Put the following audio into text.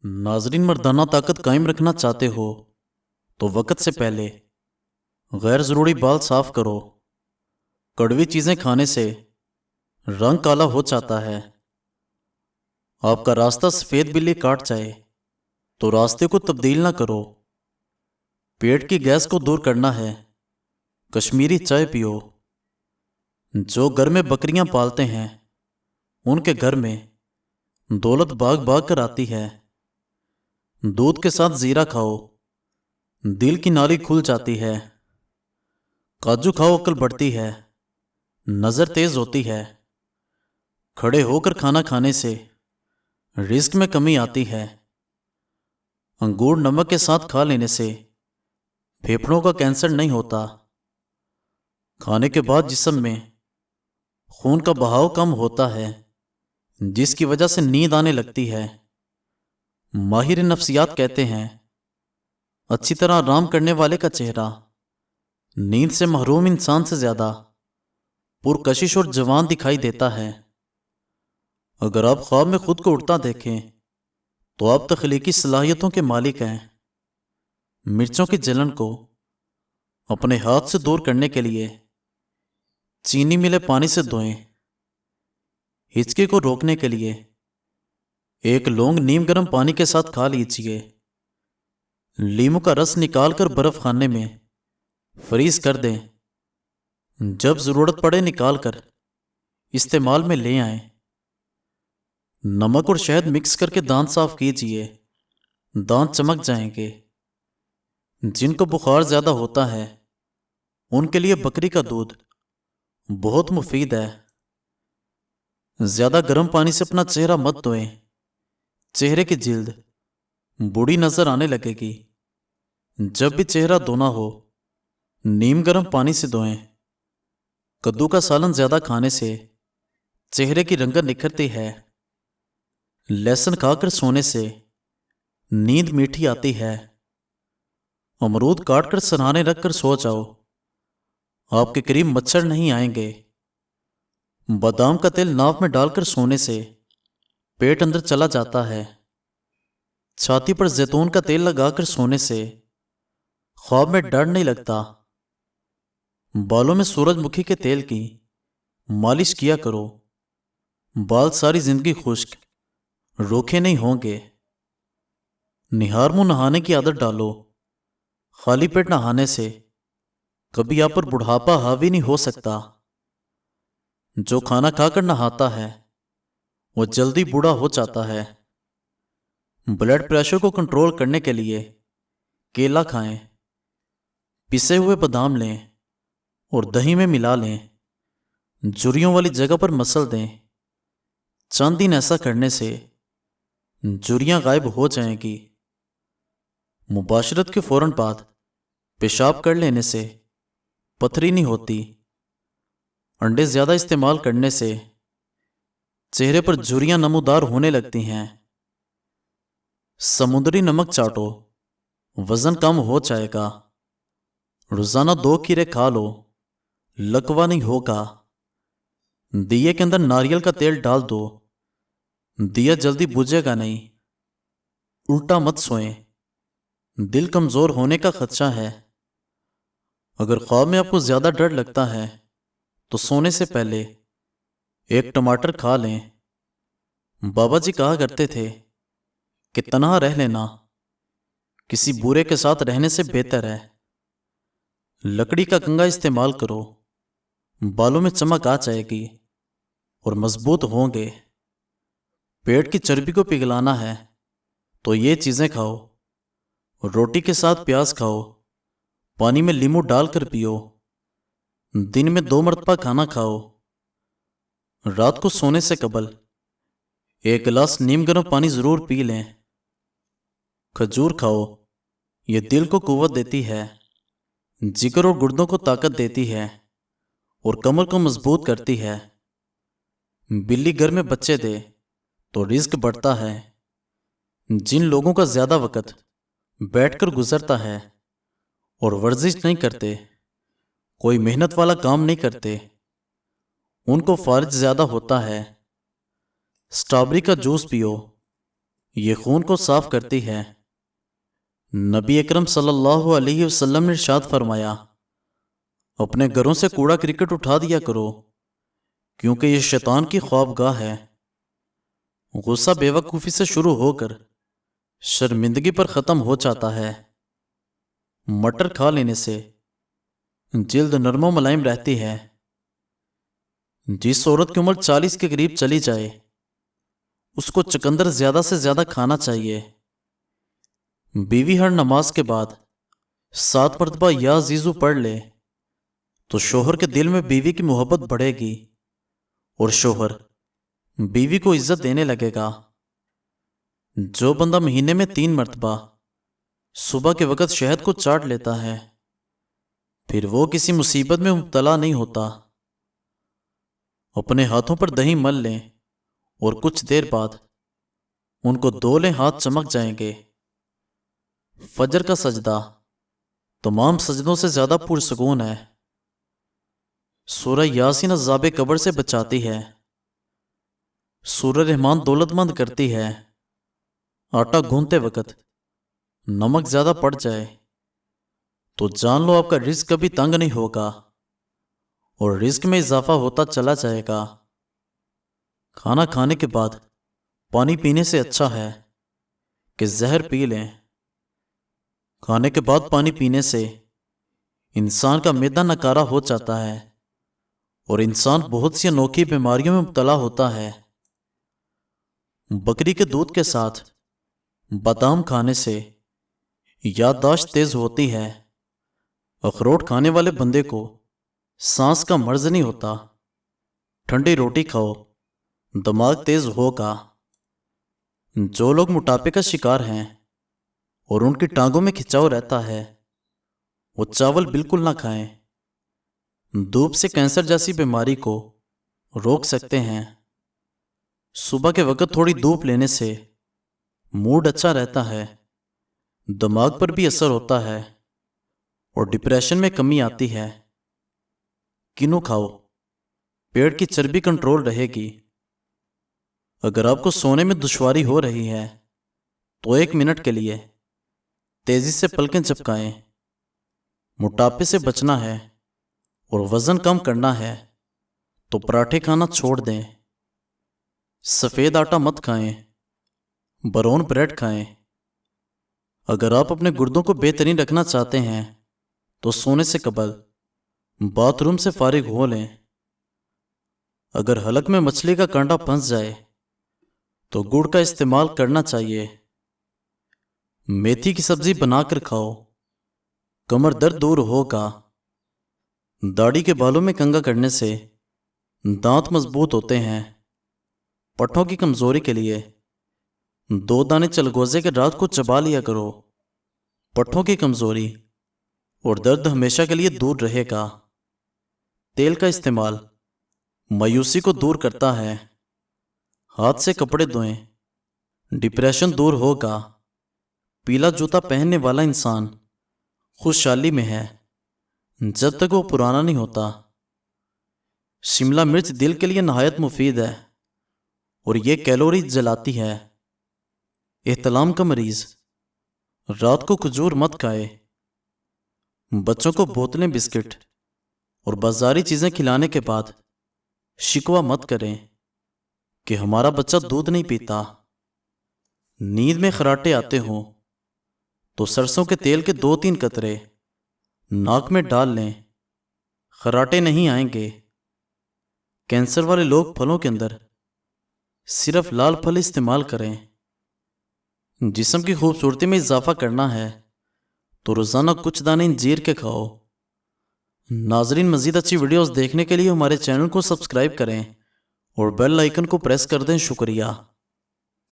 नाजरीन, मर्दाना ताकत कायम रखना चाहते हो तो वक्त से पहले गैर ज़रूरी बाल साफ करो। कड़वी चीज़ें खाने से रंग काला हो जाता है। आपका रास्ता सफ़ेद बिल्ली काट जाए तो रास्ते को तब्दील ना करो। पेट की गैस को दूर करना है, कश्मीरी चाय पियो। जो घर में बकरियां पालते हैं उनके घर में दौलत भाग भाग कर आती है। दूध के साथ जीरा खाओ, दिल की नाली खुल जाती है। काजू खाओ, अक्ल बढ़ती है, नज़र तेज होती है। खड़े होकर खाना खाने से रिस्क में कमी आती है। अंगूर नमक के साथ खा लेने से फेफड़ों का कैंसर नहीं होता। खाने के बाद जिस्म में खून का बहाव कम होता है, जिसकी वजह से नींद आने लगती है। माहिर नफ्सियात कहते हैं, अच्छी तरह आराम करने वाले का चेहरा नींद से महरूम इंसान से ज्यादा पुरकशिश और जवान दिखाई देता है। अगर आप ख्वाब में खुद को उड़ता देखें तो आप तख्लीकी सलाहियतों के मालिक हैं। मिर्चों की जलन को अपने हाथ से दूर करने के लिए चीनी मिले पानी से धोएं। हिचके को रोकने के लिए एक लौंग नीम गर्म पानी के साथ खा लीजिए। लीमू का रस निकालकर बर्फ खाने में फ्रीज कर दें। जब जरूरत पड़े निकालकर इस्तेमाल में ले आएं। नमक और शहद मिक्स करके दांत साफ कीजिए, दांत चमक जाएंगे। जिनको बुखार ज्यादा होता है उनके लिए बकरी का दूध बहुत मुफीद है। ज्यादा गर्म पानी से अपना चेहरा मत धोएं। चेहरे की जिल्द बूढ़ी नजर आने लगेगी। जब भी चेहरा धोना हो नीम गर्म पानी से धोएं। कद्दू का सालन ज्यादा खाने से चेहरे की रंगत निखरती है। लहसुन खाकर सोने से नींद मीठी आती है। अमरूद काटकर सराहने रखकर सो जाओ, आपके करीब मच्छर नहीं आएंगे। बादाम का तेल नाक में डालकर सोने से पेट अंदर चला जाता है। छाती पर जैतून का तेल लगाकर सोने से ख्वाब में डर नहीं लगता। बालों में सूरजमुखी के तेल की मालिश किया करो, बाल सारी जिंदगी खुश्क रोखे नहीं होंगे। निहार मुंह नहाने की आदत डालो। खाली पेट नहाने से कभी आप पर बुढ़ापा हावी नहीं हो सकता। जो खाना खाकर नहाता है वो जल्दी बूढ़ा हो जाता है। ब्लड प्रेशर को कंट्रोल करने के लिए केला खाएं। पिसे हुए बादाम लें और दही में मिला लें। झुर्रियों वाली जगह पर मसल दें। चंद दिन ऐसा करने से झुर्रियां गायब हो जाएंगी। मुबाशरत के फौरन बाद पेशाब कर लेने से पथरी नहीं होती। अंडे ज्यादा इस्तेमाल करने से चेहरे पर झुर्रियां नमूदार होने लगती हैं। समुद्री नमक चाटो, वजन कम हो जाएगा। रोजाना 2 खीरे खा लो, लकवा नहीं होगा। दिए के अंदर नारियल का तेल डाल दो, दिया जल्दी बुझेगा नहीं। उल्टा मत सोएं, दिल कमजोर होने का खदशा है। अगर ख्वाब में आपको ज्यादा डर लगता है तो सोने से पहले एक टमाटर खा लें। बाबा जी कहा करते थे कि तन्हा रह लेना किसी बुरे के साथ रहने से बेहतर है। लकड़ी का कंघा इस्तेमाल करो, बालों में चमक आ जाएगी और मजबूत होंगे। पेट की चर्बी को पिघलाना है तो ये चीजें खाओ। रोटी के साथ प्याज खाओ, पानी में नींबू डालकर पियो। दिन में 2 मरतबा खाना खाओ। रात को सोने से कबल 1 गिलास नीम गर्म पानी जरूर पी लें। खजूर खाओ, यह दिल को कुव्वत देती है, जिगर और गुर्दों को ताकत देती है और कमर को मजबूत करती है। बिल्ली घर में बच्चे दे तो रिस्क बढ़ता है। जिन लोगों का ज्यादा वक्त बैठकर गुजरता है और वर्जिश नहीं करते, कोई मेहनत वाला काम नहीं करते, उनको फारिज ज्यादा होता है। स्ट्रॉबेरी का जूस पियो, یہ خون کو صاف کرتی ہے۔ نبی اکرم صلی اللہ علیہ وسلم نے ارشاد فرمایا، اپنے گھروں سے کوڑا کرکٹ اٹھا دیا کرو، کیونکہ یہ شیطان کی خوابگاہ ہے۔ غصہ بے وقوفی سے شروع ہو کر شرمندگی پر ختم ہو جاتا ہے۔ مٹر کھا لینے سے جلد نرم و ملائم رہتی ہے۔ جس عورت کی عمر 40 کے قریب چلی جائے اس کو چقندر زیادہ سے زیادہ کھانا چاہیے۔ بیوی ہر نماز کے بعد 7 مرتبہ یا عزیزو پڑھ لے تو شوہر کے دل میں بیوی کی محبت بڑھے گی اور شوہر بیوی کو عزت دینے لگے گا۔ جو بندہ مہینے میں 3 مرتبہ صبح کے وقت شہد کو چاٹ لیتا ہے پھر وہ کسی مصیبت میں مبتلا نہیں ہوتا۔ اپنے ہاتھوں پر دہی مل لیں اور کچھ دیر بعد ان کو دھو لیں، ہاتھ چمک جائیں گے۔ فجر کا سجدہ تمام سجدوں سے زیادہ پرسکون ہے۔ سورہ یاسین عذاب قبر سے بچاتی ہے۔ سورہ رحمان دولت مند کرتی ہے۔ آٹا گھونتے وقت نمک زیادہ پڑ جائے تو جان لو آپ کا رزق کبھی تنگ نہیں ہوگا اور رزق میں اضافہ ہوتا چلا جائے گا۔ کھانا کھانے کے بعد پانی پینے سے اچھا ہے کہ زہر پی لیں۔ کھانے کے بعد پانی پینے سے انسان کا معدہ نکارا ہو جاتا ہے اور انسان بہت سی انوکھی بیماریوں میں مبتلا ہوتا ہے۔ بکری کے دودھ کے ساتھ بادام کھانے سے یادداشت تیز ہوتی ہے۔ اخروٹ کھانے والے بندے کو سانس کا مرض نہیں ہوتا۔ ٹھنڈی روٹی کھاؤ، دماغ تیز ہوگا۔ جو لوگ موٹاپے کا شکار ہیں اور ان کی ٹانگوں میں کھچاؤ رہتا ہے وہ چاول بالکل نہ کھائیں۔ دھوپ سے کینسر جیسی بیماری کو روک سکتے ہیں۔ صبح کے وقت تھوڑی دھوپ لینے سے موڈ اچھا رہتا ہے، دماغ پر بھی اثر ہوتا ہے اور ڈپریشن میں کمی آتی ہے۔ کینو کھاؤ، پیٹ کی چربی کنٹرول رہے گی۔ اگر آپ کو سونے میں دشواری ہو رہی ہے تو 1 منٹ کے لیے تیزی سے پلکیں جھپکائیں۔ موٹاپے سے بچنا ہے اور وزن کم کرنا ہے تو پراٹھے کھانا چھوڑ دیں۔ سفید آٹا مت کھائیں، براؤن بریڈ کھائیں۔ اگر آپ اپنے گردوں کو بہترین رکھنا چاہتے ہیں تو سونے سے قبل باتھ روم سے فارغ ہو لیں۔ اگر حلق میں مچھلی کا کانٹا پھنس جائے تو گڑ کا استعمال کرنا چاہیے۔ میتھی کی سبزی بنا کر کھاؤ، کمر درد دور ہوگا۔ داڑھی کے بالوں میں کنگھا کرنے سے دانت مضبوط ہوتے ہیں۔ پٹھوں کی کمزوری کے لیے 2 دانے چلگوزے کے رات کو چبا لیا کرو۔ پٹھوں کی کمزوری اور درد ہمیشہ کے لیے دور رہے گا۔ تیل کا استعمال مایوسی کو دور کرتا ہے۔ ہاتھ سے کپڑے دھوئیں، ڈپریشن دور ہوگا۔ پیلا جوتا پہننے والا انسان خوشحالی میں ہے جب تک وہ پرانا نہیں ہوتا۔ شملہ مرچ دل کے لیے نہایت مفید ہے اور یہ کیلوری جلاتی ہے۔ احتلام کا مریض رات کو کھجور مت کھائے۔ بچوں کو بوتلیں، بسکٹ اور بازاری چیزیں کھلانے کے بعد شکوہ مت کریں کہ ہمارا بچہ دودھ نہیں پیتا۔ نیند میں خراٹے آتے ہوں تو سرسوں کے تیل کے 2-3 قطرے ناک میں ڈال لیں، خراٹے نہیں آئیں گے۔ کینسر والے لوگ پھلوں کے اندر صرف لال پھل استعمال کریں۔ جسم کی خوبصورتی میں اضافہ کرنا ہے تو روزانہ کچھ دانے انجیر کے کھاؤ۔ ناظرین، مزید اچھی ویڈیوز دیکھنے کے لیے ہمارے چینل کو سبسکرائب کریں اور بیل آئیکن کو پریس کر دیں۔ شکریہ۔